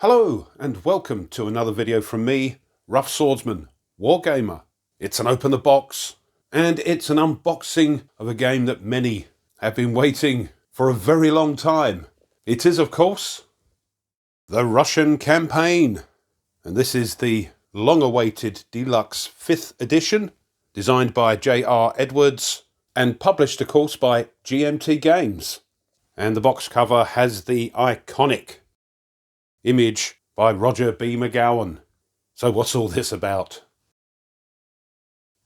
Hello and welcome to another video from me, Rough Swordsman, Wargamer. It's an open the box and it's an unboxing of a game that many have been waiting for a very long time. It is, of course, the Russian campaign. And this is the long-awaited Deluxe 5th edition, designed by J.R. Edwards and published, of course, by GMT Games. And the box cover has the iconic image by Roger B. McGowan. So what's all this about?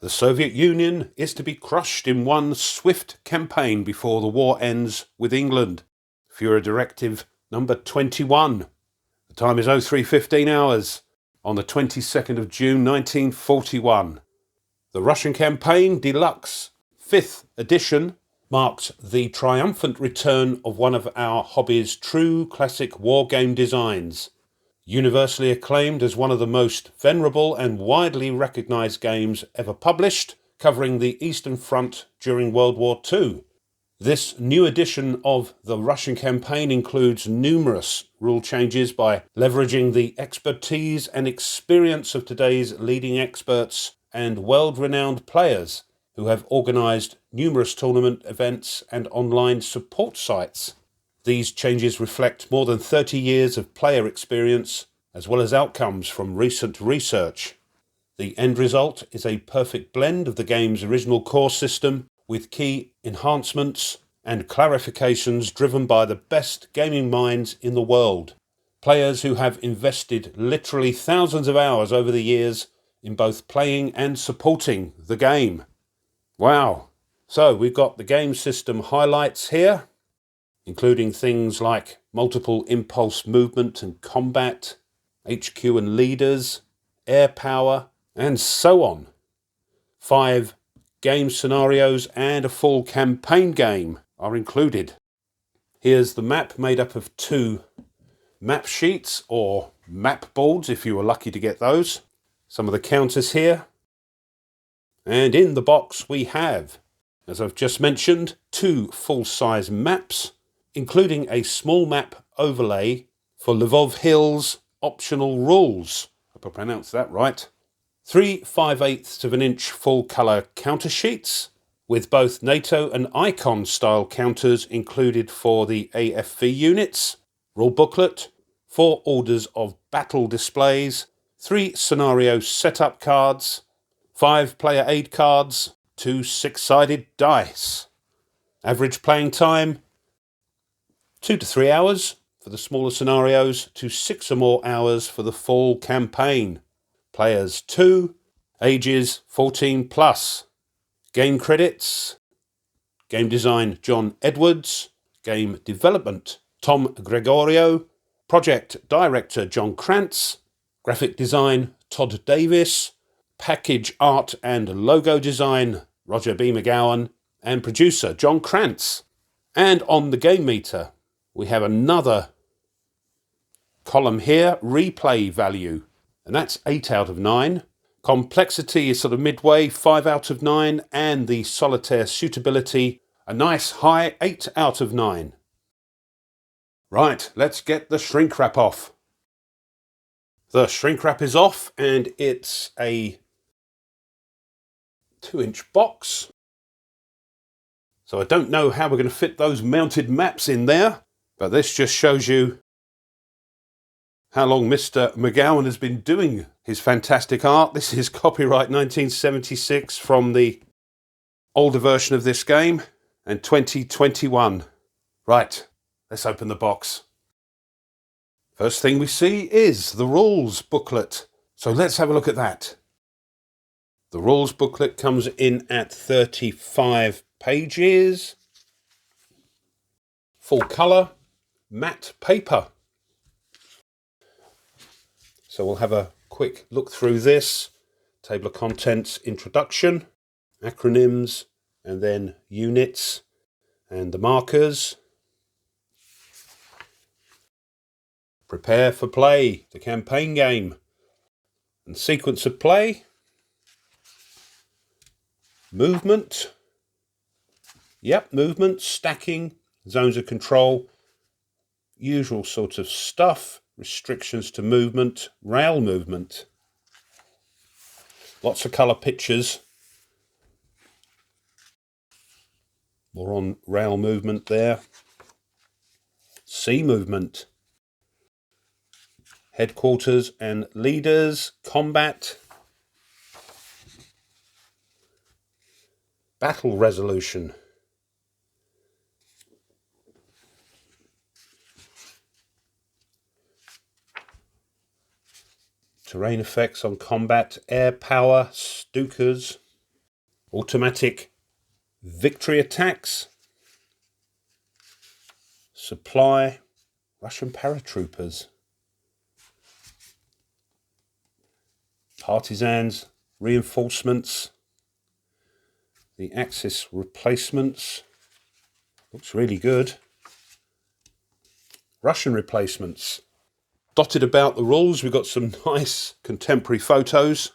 The Soviet Union is to be crushed in one swift campaign before the war ends with England. Führer Directive number 21. The time is 03:15 hours on the 22nd of June 1941. The Russian campaign Deluxe 5th edition marks the triumphant return of one of our hobby's true classic wargame designs. Universally acclaimed as one of the most venerable and widely recognised games ever published, covering the Eastern Front during World War II. This new edition of the Russian campaign includes numerous rule changes by leveraging the expertise and experience of today's leading experts and world-renowned players who have organised numerous tournament events and online support sites. These changes reflect more than 30 years of player experience, as well as outcomes from recent research. The end result is a perfect blend of the game's original core system, with key enhancements and clarifications driven by the best gaming minds in the world. Players who have invested literally thousands of hours over the years in both playing and supporting the game. Wow. So we've got the game system highlights here, including things like multiple impulse movement and combat, HQ and leaders, air power, and so on. 5 game scenarios and a full campaign game are included. Here's the map made up of 2 map sheets, or map boards if you were lucky to get those. Some of the counters here. And in the box we have, as I've just mentioned, 2 full-size maps, including a small map overlay for Lvov Hill's optional rules. I hope I pronounced that right. 3 5/8 of an inch full-colour counter sheets, with both NATO and Icon style counters included for the AFV units, rule booklet, 4 orders of battle displays, 3 scenario setup cards, 5 player aid cards, 2 6-sided dice. Average playing time 2 to 3 hours for the smaller scenarios, to 6 or more hours for the full campaign. Players 2, ages 14 plus. Game credits: game design John Edwards, game development Tom Gregorio, project director John Krantz, graphic design Todd Davis, package art and logo design Roger B. McGowan, and producer John Krantz. And on the game meter we have another column here, replay value, and that's 8 out of 9. Complexity is sort of midway, 5 out of 9, and the solitaire suitability, a nice high 8 out of 9. Right, let's get the shrink wrap off. The shrink wrap is off, and it's a 2-inch box. So I don't know how we're going to fit those mounted maps in there, but this just shows you how long Mr. McGowan has been doing his fantastic art. This is copyright 1976 from the older version of this game, and 2021. Right, let's open the box. First thing we see is the rules booklet. So let's have a look at that. The rules booklet comes in at 35 pages. Full colour, matte paper. So we'll have a quick look through this. Table of contents, introduction, acronyms, and then units and the markers. Prepare for play, the campaign game, and sequence of play. Movement. Yep, movement, stacking, zones of control, usual sort of stuff. restrictions to movement, rail movement. Lots of colour pictures. More on rail movement there. Sea movement. Headquarters and leaders. Combat. Battle resolution. Terrain effects on combat. Air power. Stukas. Automatic victory attacks. Supply. Russian paratroopers. Partisans. Reinforcements. The Axis replacements. Looks really good. Russian replacements. Dotted about the rules, we've got some nice contemporary photos.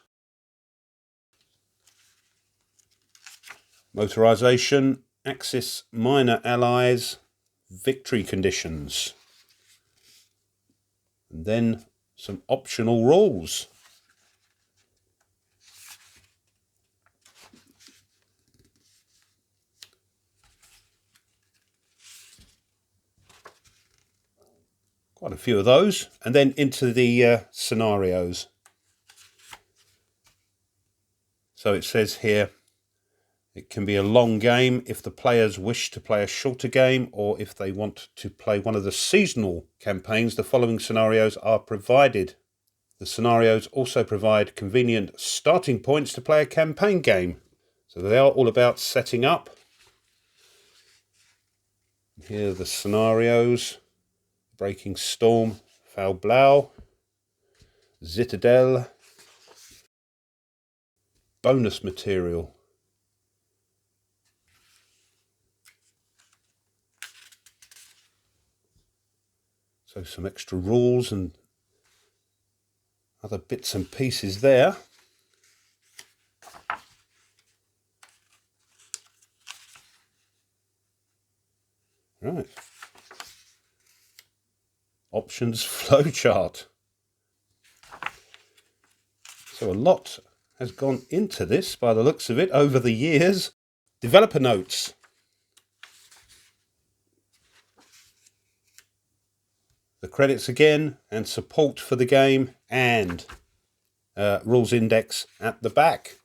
Motorization, Axis minor allies, victory conditions. And then some optional rules. Quite a few of those. And then into the scenarios. So it says here, it can be a long game if the players wish to play a shorter game, or if they want to play one of the seasonal campaigns, the following scenarios are provided. The scenarios also provide convenient starting points to play a campaign game. So they are all about setting up. Here are the scenarios. Breaking Storm, Faublau, Citadel, bonus material. So some extra rules and other bits and pieces there. Right. Options flowchart. So a lot has gone into this by the looks of it over the years. Developer notes. The credits again, and support for the game, and rules index at the back.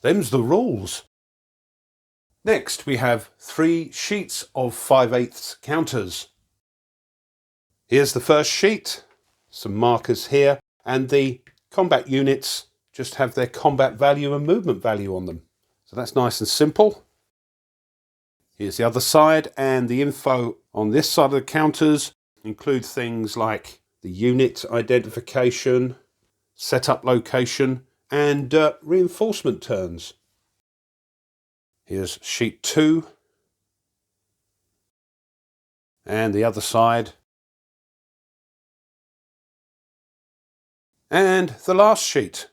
Them's the rules. Next we have 3 sheets of 5/8 counters. Here's the first sheet, some markers here, and the combat units just have their combat value and movement value on them. So that's nice and simple. Here's the other side, and the info on this side of the counters include things like the unit identification, setup location, and reinforcement turns. Here's sheet 2, and the other side, and the last sheet.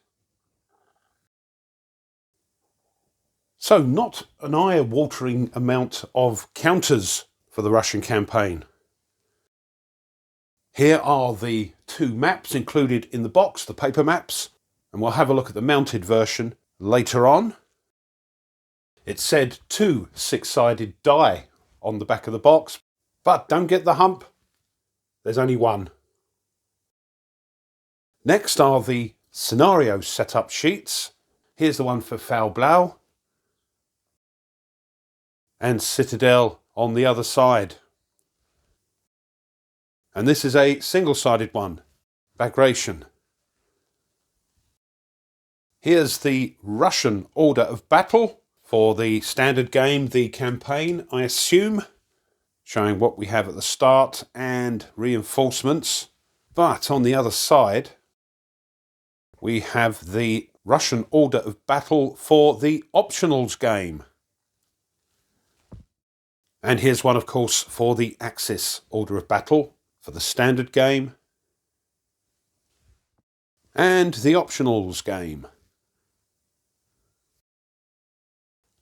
So not an eye-watering amount of counters for the Russian campaign. Here are the 2 maps included in the box, the paper maps, and we'll have a look at the mounted version later on. It said 2 6-sided die on the back of the box, but don't get the hump, there's only 1. Next are the scenario setup sheets. Here's the one for Faublau and Citadel on the other side. And this is a single-sided one, Bagration. Here's the Russian order of battle for the standard game, the campaign, I assume, showing what we have at the start and reinforcements. But on the other side, we have the Russian order of battle for the optionals game. And here's one, of course, for the Axis order of battle for the standard game and the optionals game.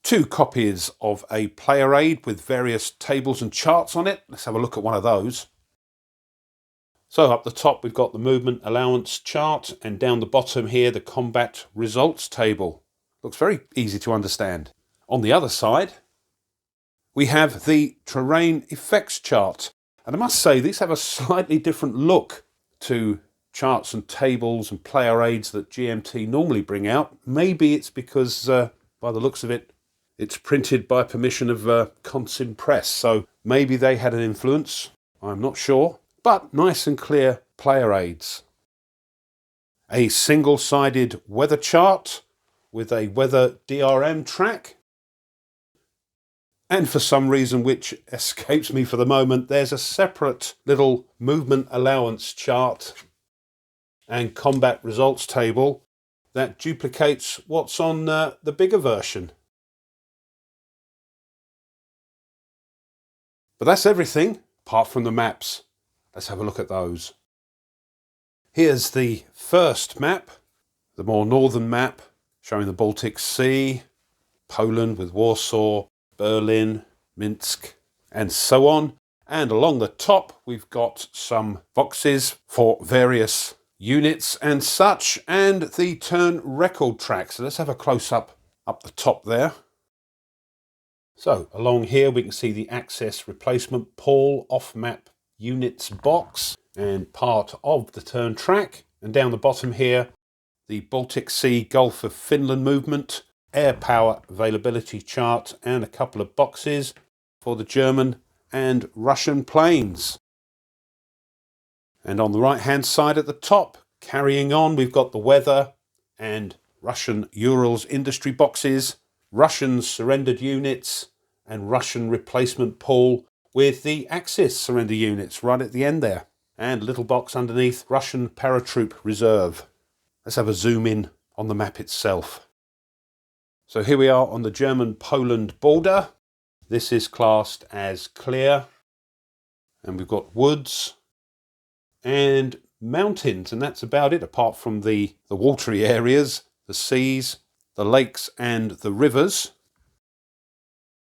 2 copies of a player aid with various tables and charts on it. Let's have a look at one of those. So up the top we've got the movement allowance chart, and down the bottom here the combat results table. Looks very easy to understand. On the other side we have the terrain effects chart, and I must say these have a slightly different look to charts and tables and player aids that GMT normally bring out. Maybe it's because by the looks of it, it's printed by permission of Consim Press, so maybe they had an influence, I'm not sure. But nice and clear player aids. A single-sided weather chart with a weather DRM track. And for some reason which escapes me for the moment, there's a separate little movement allowance chart and combat results table that duplicates what's on the bigger version. But that's everything, apart from the maps. Let's have a look at those. Here's the first map, the more northern map, showing the Baltic Sea, Poland with Warsaw, Berlin, Minsk, and so on. And along the top, we've got some boxes for various units and such, and the turn record track. So let's have a close-up up the top there. So along here we can see the access replacement Paul off-map units box and part of the turn track. And down the bottom here, the Baltic Sea Gulf of Finland movement, air power availability chart, and a couple of boxes for the German and Russian planes. And on the right hand side at the top, carrying on, we've got the weather and Russian Urals industry boxes, Russian surrendered units, and Russian replacement pool with the Axis surrender units right at the end there. And a little box underneath, Russian paratroop reserve. Let's have a zoom in on the map itself. So here we are on the German-Poland border. This is classed as clear. And we've got woods and mountains, and that's about it, apart from the watery areas, the seas, the lakes and the rivers.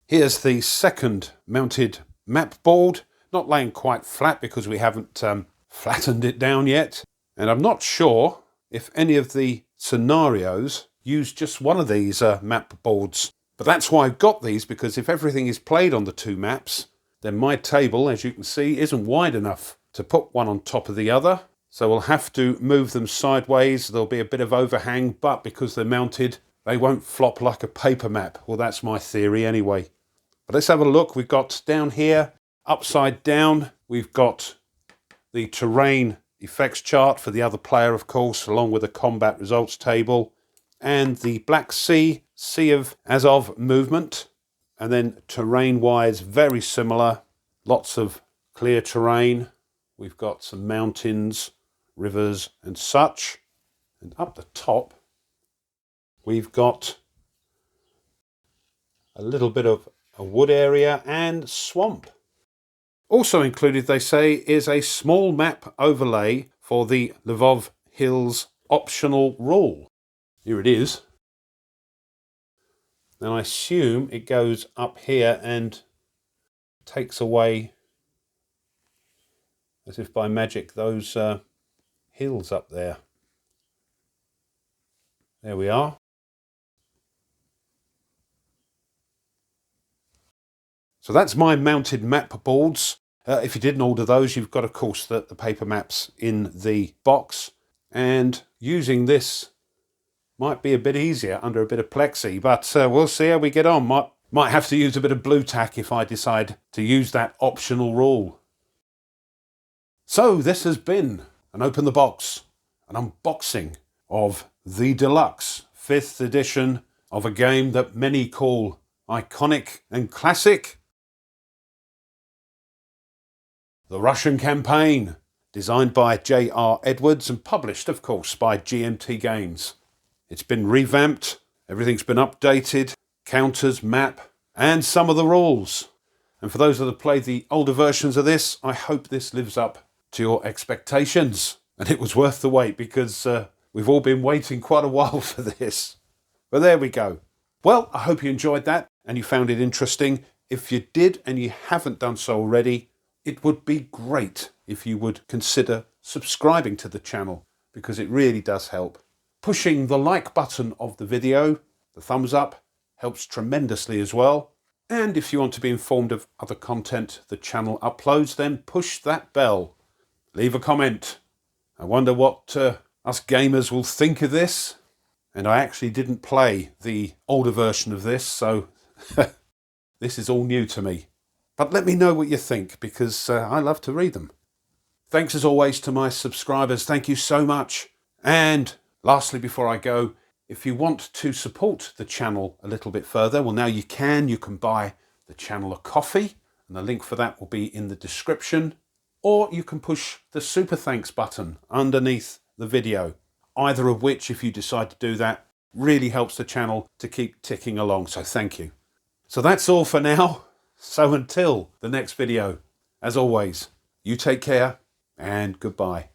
Here's the second mounted map board, not laying quite flat because we haven't flattened it down yet. And I'm not sure if any of the scenarios use just one of these map boards. But that's why I've got these, because if everything is played on the 2 maps, then my table, as you can see, isn't wide enough to put one on top of the other. So we'll have to move them sideways. There'll be a bit of overhang, but because they're mounted, they won't flop like a paper map. Well, that's my theory anyway. But let's have a look. We've got down here, upside down, we've got the terrain effects chart for the other player, of course, along with the combat results table, and the Black Sea, Sea of Azov movement. And then terrain-wise, very similar. Lots of clear terrain. We've got some mountains, rivers and such. And up the top, we've got a little bit of a wood area and swamp. Also included, they say, is a small map overlay for the Lvov Hills optional rule. Here it is. Now I assume it goes up here and takes away, as if by magic, those hills up there. There we are. So that's my mounted map boards. If you didn't order those, you've got, of course, the paper maps in the box. And using this might be a bit easier under a bit of plexi, but we'll see how we get on. Might have to use a bit of blue tack if I decide to use that optional rule. So this has been an Open the Box, an unboxing of the Deluxe 5th edition of a game that many call iconic and classic. The Russian Campaign, designed by J.R. Edwards and published, of course, by GMT Games. It's been revamped, everything's been updated, counters, map, and some of the rules. And for those that have played the older versions of this, I hope this lives up to your expectations. And it was worth the wait, because we've all been waiting quite a while for this. But there we go. Well, I hope you enjoyed that and you found it interesting. If you did and you haven't done so already, it would be great if you would consider subscribing to the channel, because it really does help. Pushing the like button of the video, the thumbs up, helps tremendously as well. And if you want to be informed of other content the channel uploads, then push that bell. Leave a comment. I wonder what us gamers will think of this. And I actually didn't play the older version of this, so this is all new to me. But let me know what you think, because I love to read them. Thanks as always to my subscribers. Thank you so much. And lastly, before I go, if you want to support the channel a little bit further, well, now you can. You can buy the channel a coffee, and the link for that will be in the description. Or you can push the super thanks button underneath the video. Either of which, if you decide to do that, really helps the channel to keep ticking along. So thank you. So that's all for now. So until the next video, as always, you take care and goodbye.